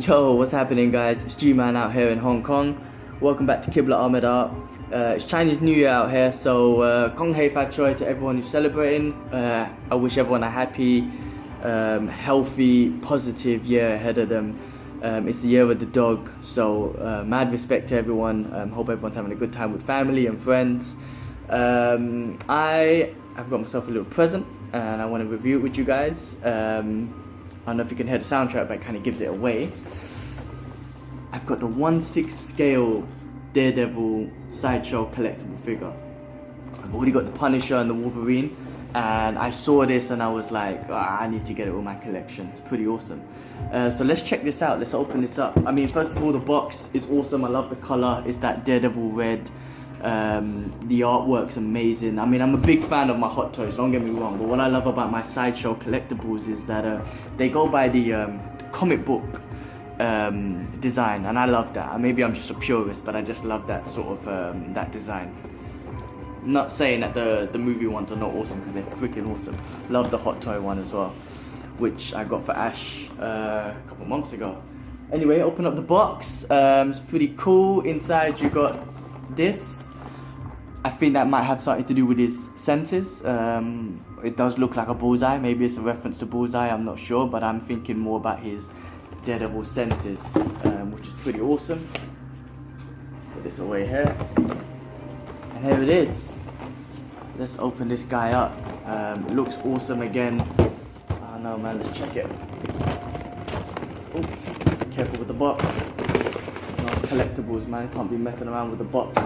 Yo, what's happening, guys? It's G-Man out here in Hong Kong. Welcome back to Kibla Ahmed Art. It's Chinese New Year out here, so Kong Hei Fat Choi to everyone who's celebrating. I wish everyone a happy, healthy, positive year ahead of them. It's the year of the dog, so mad respect to everyone. Hope everyone's having a good time with family and friends. I've got myself a little present and I want to review it with you guys. I don't know if you can hear the soundtrack, but it kind of gives it away. I've got the 1/6 scale Daredevil SideShow collectible figure. I've already got the Punisher and the Wolverine, and I saw this and I was like, I need to get it with my collection. It's pretty awesome. So let's check this out. Let's open this up. I mean, first of all, the box is awesome. I love the color. It's that Daredevil red. The artwork's amazing. I mean, I'm a big fan of my Hot Toys, don't get me wrong, but what I love about my Sideshow collectibles is that they go by the comic book design, and I love that. Maybe I'm just a purist, but I just love that sort of that design. Not saying that the movie ones are not awesome, because they're freaking awesome. Love the Hot Toy one as well, which I got for Ash a couple months ago. Anyway, open up the box. It's pretty cool. Inside you got this. I think that might have something to do with his senses. It does look like a bullseye. Maybe it's a reference to bullseye, I'm not sure, but I'm thinking more about his Daredevil senses, which is pretty awesome. Put this away here. And here it is. Let's open this guy up. It looks awesome again. I don't know, man, let's check it. Oh, careful with the box. Nice collectibles, man. Can't be messing around with the box.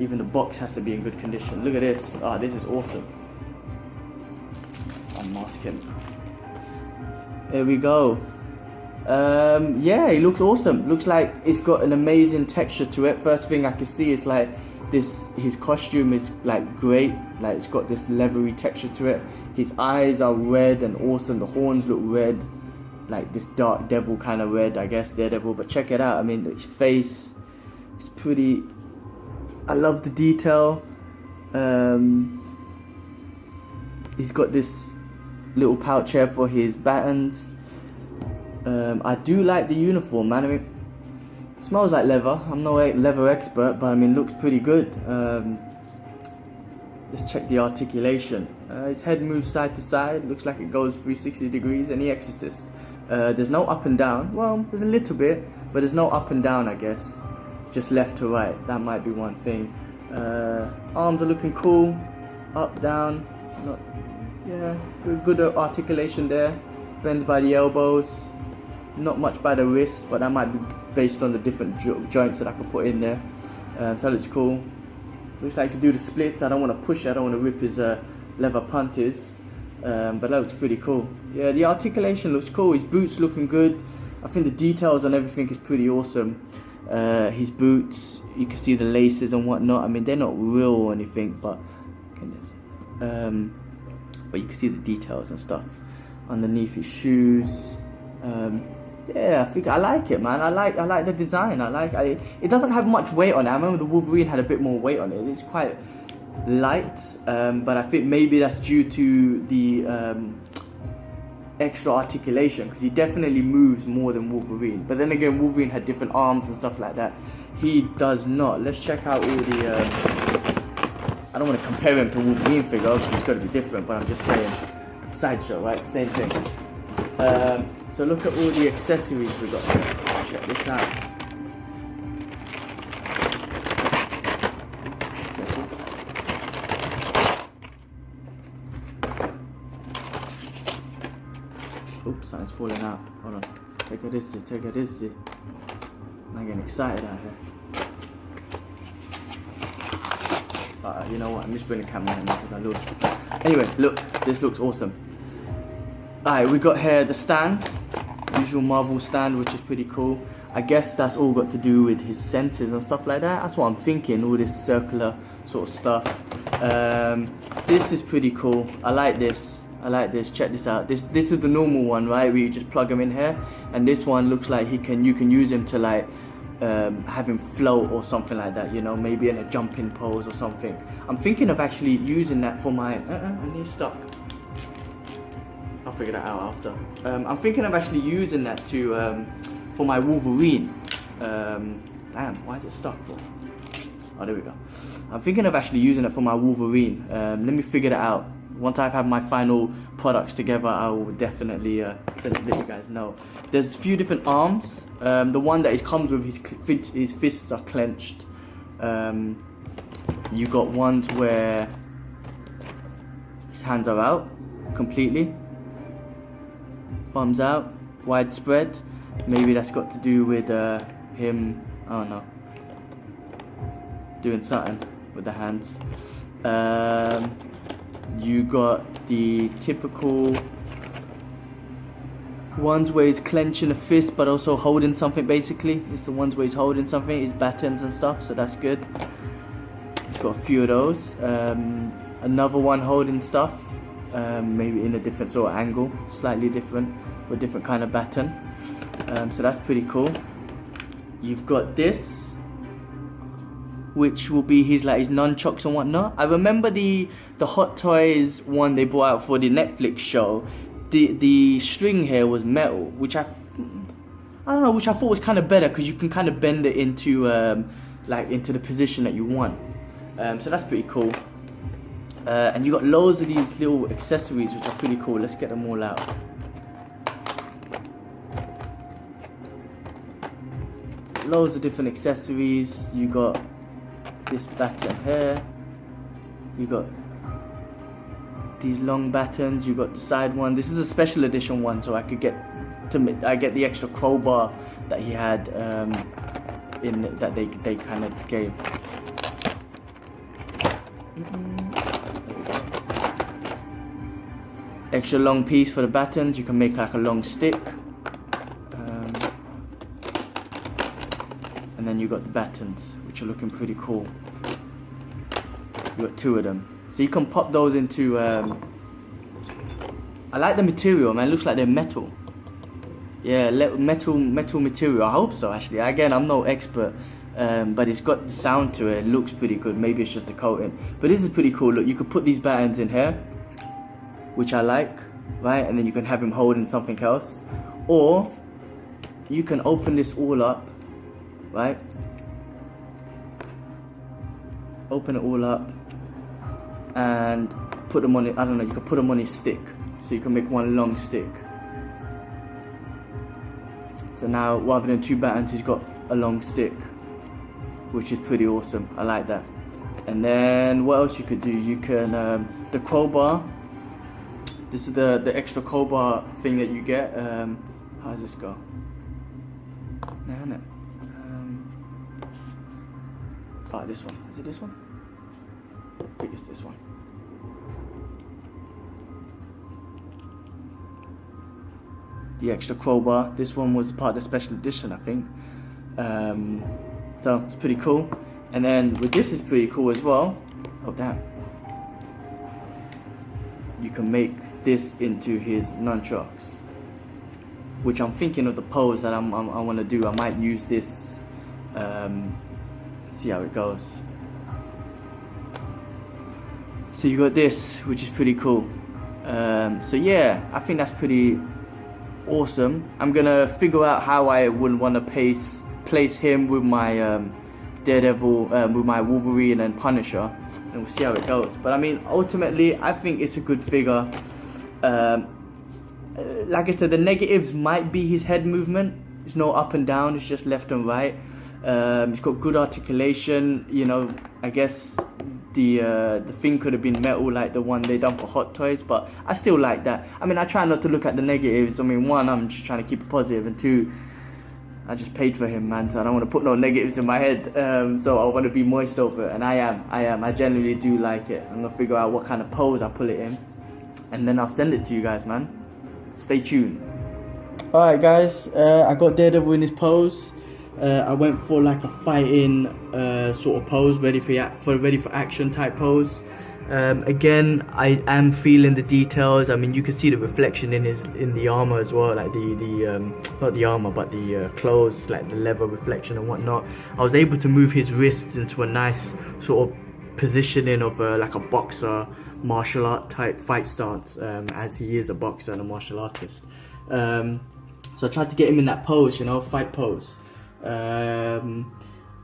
Even the box has to be in good condition. Look at this. Ah, this is awesome. Let's unmask him. There we go. Yeah, it looks awesome. Looks like it's got an amazing texture to it. First thing I can see is like this. His costume is like great. Like it's got this leathery texture to it. His eyes are red and awesome. The horns look red, like this dark devil kind of red, I guess, Daredevil. But check it out. I mean, his face is pretty. I love the detail. He's got this little pouch here for his buttons. I do like the uniform, man. I mean, it smells like leather. I'm no leather expert, but I mean, looks pretty good. Let's check the articulation. His head moves side to side. Looks like it goes 360 degrees. Any Exorcist. There's no up and down. Well, there's a little bit, but there's no up and down, I guess. Just left to right, that might be one thing. Arms are looking cool, up, down, good articulation there. Bends by the elbows, not much by the wrists, but that might be based on the different joints that I could put in there. So that looks cool. Looks like he can do the splits. I don't want to push it, I don't want to rip his leather punties, but that looks pretty cool. Yeah, the articulation looks cool, his boots looking good. I think the details on everything is pretty awesome. His boots, you can see the laces and whatnot. I mean, they're not real or anything, but you can see the details and stuff underneath his shoes. Yeah, I think I like it, man. I like the design. It doesn't have much weight on it. I remember the Wolverine had a bit more weight on it. It's quite light, but I think maybe that's due to the extra articulation, because he definitely moves more than Wolverine. But then again, Wolverine had different arms and stuff like that. He does not. Let's check out all the I don't want to compare him to Wolverine figure, obviously it's got to be different, but I'm just saying Sideshow, right? Same thing. So look at all the accessories we got here. Check this out. Oops, something's falling out. Hold on. Take it easy. I'm getting excited out here. You know what? I'm just bringing the camera in because I lost. Anyway, look. This looks awesome. Alright, we got here the stand. Usual Marvel stand, which is pretty cool. I guess that's all got to do with his senses and stuff like that. That's what I'm thinking. All this circular sort of stuff. This is pretty cool. I like this. Check this out. This is the normal one, right? Where you just plug him in here, and this one looks like you can use him to like have him float or something like that. You know, maybe in a jumping pose or something. I'm thinking of actually using that for my. My knee's stuck. I'll figure that out after. I'm thinking of actually using that to for my Wolverine. Damn, why is it stuck for? Oh, there we go. I'm thinking of actually using it for my Wolverine. Let me figure that out. Once I've had my final products together, I will definitely let you guys know. There's a few different arms. The one that comes with his fists are clenched. You got ones where his hands are out completely. Thumbs out, widespread. Maybe that's got to do with him, I don't know, doing something with the hands. You got the typical ones where he's clenching a fist but also holding something. Basically, it's the ones where he's holding something, his battens and stuff, so that's good. He's got a few of those. Another one holding stuff, maybe in a different sort of angle, slightly different, for a different kind of baton. So that's pretty cool. You've got this, which will be his nunchucks and whatnot. I remember the Hot Toys one they brought out for the Netflix show. The string here was metal, which I don't know, which I thought was kind of better because you can kind of bend it into into the position that you want. So that's pretty cool. And you got loads of these little accessories which are pretty cool. Let's get them all out. Loads of different accessories. You got this baton here. You got these long batons. You got the side one. This is a special edition one, so I get the extra crowbar that he had that they kind of gave. Extra long piece for the batons. You can make like a long stick. And then you got the batons, which are looking pretty cool. You got two of them, so you can pop those into. I like the material, man. It looks like they're metal. Yeah, metal material. I hope so. Actually, again, I'm no expert, but it's got the sound to it. It looks pretty good. Maybe it's just a coating, but this is pretty cool. Look, you could put these batons in here, which I like, right? And then you can have him holding something else, or you can open this all up. Right? Open it all up and put them on it. I don't know, you can put them on his stick. So you can make one long stick. So now rather than two batons, he's got a long stick, which is pretty awesome. I like that. And then what else you could do? You can, the crowbar. This is the extra crowbar thing that you get. How does this go? No. Oh, this one. Is it this one? I think it's this one. The extra crowbar. This one was part of the special edition, I think. So it's pretty cool. And then with this is pretty cool as well. Oh damn! You can make this into his nunchucks, which I'm thinking of the pose that I want to do. I might use this. See how it goes. So you got this, which is pretty cool. So yeah, I think that's pretty awesome. I'm gonna figure out how I would want to place him with my Daredevil, with my Wolverine and Punisher, and we'll see how it goes. But I mean, ultimately, I think it's a good figure. Like I said, the negatives might be his head movement. It's no up and down, it's just left and right. It's got good articulation. You know, I guess the thing could have been metal like the one they done for Hot Toys, but I still like that. I mean, I try not to look at the negatives. I mean, one, I'm just trying to keep it positive, and two, I just paid for him, man, so I don't want to put no negatives in my head. So I want to be moist over it, and I am. I genuinely do like it. I'm gonna figure out what kind of pose I put it in, and then I'll send it to you guys, man. Stay tuned. Alright guys, I got Daredevil in his pose. I went for like a fighting sort of pose, ready for action type pose. Again, I am feeling the details. I mean, you can see the reflection in the armor as well, like the not the armor but the clothes, like the leather reflection and whatnot. I was able to move his wrists into a nice sort of positioning of like a boxer, martial art type fight stance, as he is a boxer and a martial artist. So I tried to get him in that pose, you know, fight pose. Like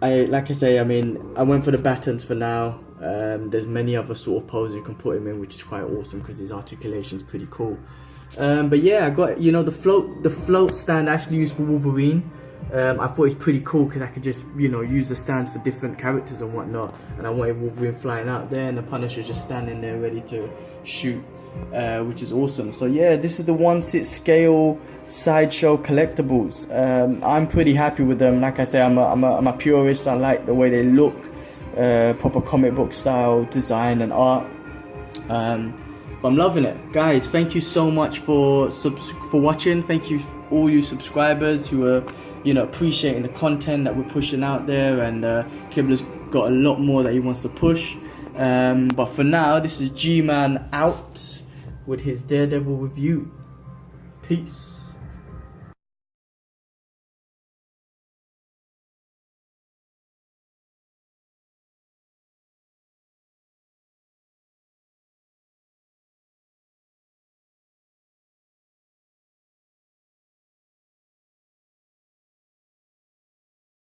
I say, I mean, I went for the batons for now. There's many other sort of poses you can put him in, which is quite awesome because his articulation's pretty cool. But yeah, I got, you know, the float stand I actually used for Wolverine. I thought it's pretty cool because I could just, you know, use the stands for different characters and whatnot. And I wanted Wolverine flying out there and the Punisher just standing there ready to shoot, which is awesome. So yeah, this is the 1/6 scale Sideshow collectibles. I'm pretty happy with them. Like I say, I'm a purist. I like the way they look, proper comic book style design and art. But I'm loving it, guys. Thank you so much for watching. Thank you all you subscribers who are, you know, appreciating the content that we're pushing out there. And Kibler's got a lot more that he wants to push. But for now, this is G-Man out with his Daredevil review. Peace.